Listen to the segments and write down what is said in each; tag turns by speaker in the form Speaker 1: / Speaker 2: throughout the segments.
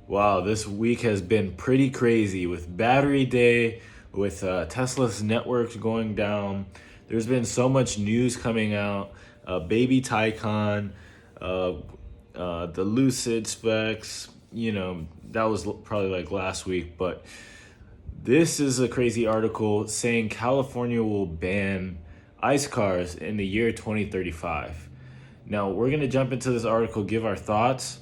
Speaker 1: Wow, this week has been pretty crazy with Battery Day, with Tesla's networks going down. There's been so much news coming out. Baby Taycan, uh, the Lucid specs. That was probably like last week, but this is a crazy article saying California will ban ICE cars in the year 2035. Now, we're going to jump into this article, give our thoughts,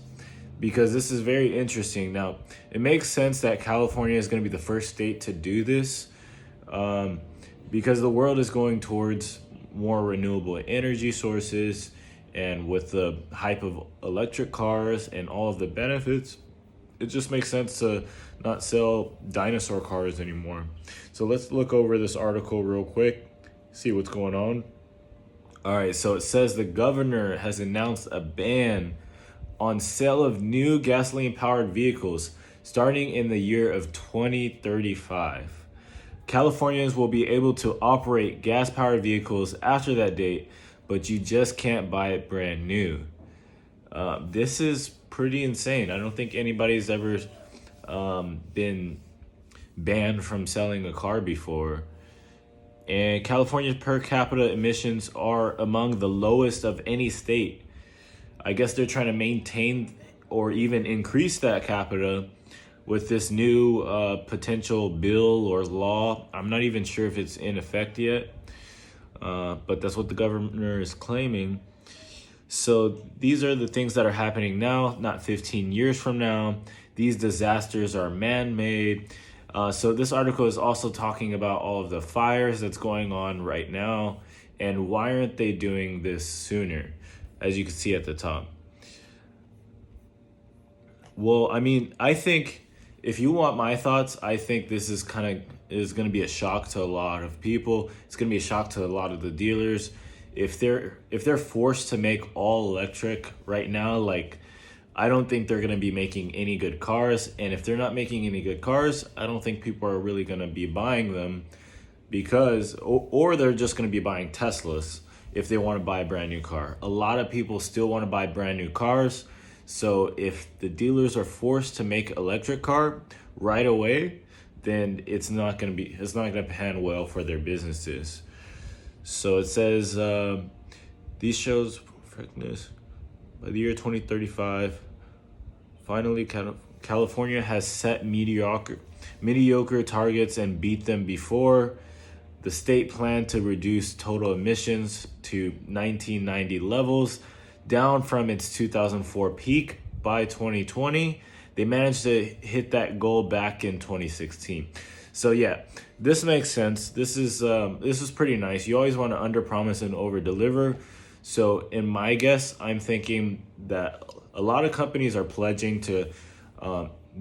Speaker 1: because this is very interesting. Now, it makes sense that California is going to be the first state to do this um, because the world is going towards more renewable energy sources, and with the hype of electric cars and all of the benefits, it just makes sense to not sell dinosaur cars anymore. So let's look over this article real quick, see what's going on. All right, so it says the governor has announced a ban on sale of new gasoline powered vehicles starting in the year of 2035. Californians will be able to operate gas powered vehicles after that date, but you just can't buy it brand new. This is pretty insane. I don't think anybody's ever been banned from selling a car before. And California's per capita emissions are among the lowest of any state. I guess they're trying to maintain or even increase that capita with this new potential bill or law. I'm not even sure if it's in effect yet, but that's what the governor is claiming. So these are the things that are happening now, not 15 years from now. These disasters are man-made. So this article is also talking about all of the fires that's going on right now and why aren't they doing this sooner, as you can see at the top. Well, I mean, I think if you want my thoughts, I think this is going to be a shock to a lot of people. It's going to be a shock to a lot of the dealers. If they're forced to make all electric right now, like, I don't think they're going to be making any good cars. And if they're not making any good cars, I don't think people are really going to be buying them, because, or they're just going to be buying Teslas if they want to buy a brand new car. A lot of people still want to buy brand new cars. So if the dealers are forced to make electric car right away, then it's not going to pan well for their businesses. So it says these shows correctness by the year 2035. Finally, California has set mediocre targets and beat them before. The state planned to reduce total emissions to 1990 levels, down from its 2004 peak by 2020. They managed to hit that goal back in 2016. So yeah, this makes sense. This is pretty nice. You always want to underpromise and overdeliver. So in my guess, I'm thinking that a lot of companies are pledging to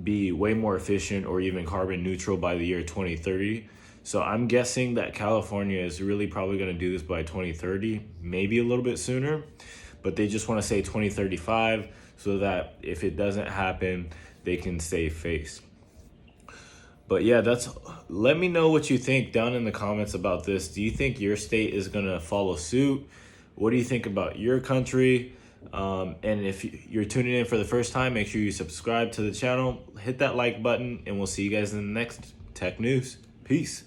Speaker 1: be way more efficient or even carbon neutral by the year 2030. So I'm guessing that California is really probably going to do this by 2030, maybe a little bit sooner, but they just want to say 2035 so that if it doesn't happen, they can save face. But yeah, let me know what you think down in the comments about this. Do you think your state is going to follow suit? What do you think about your country? And if you're tuning in for the first time, make sure you subscribe to the channel, hit that like button, and we'll see you guys in the next tech news. Peace.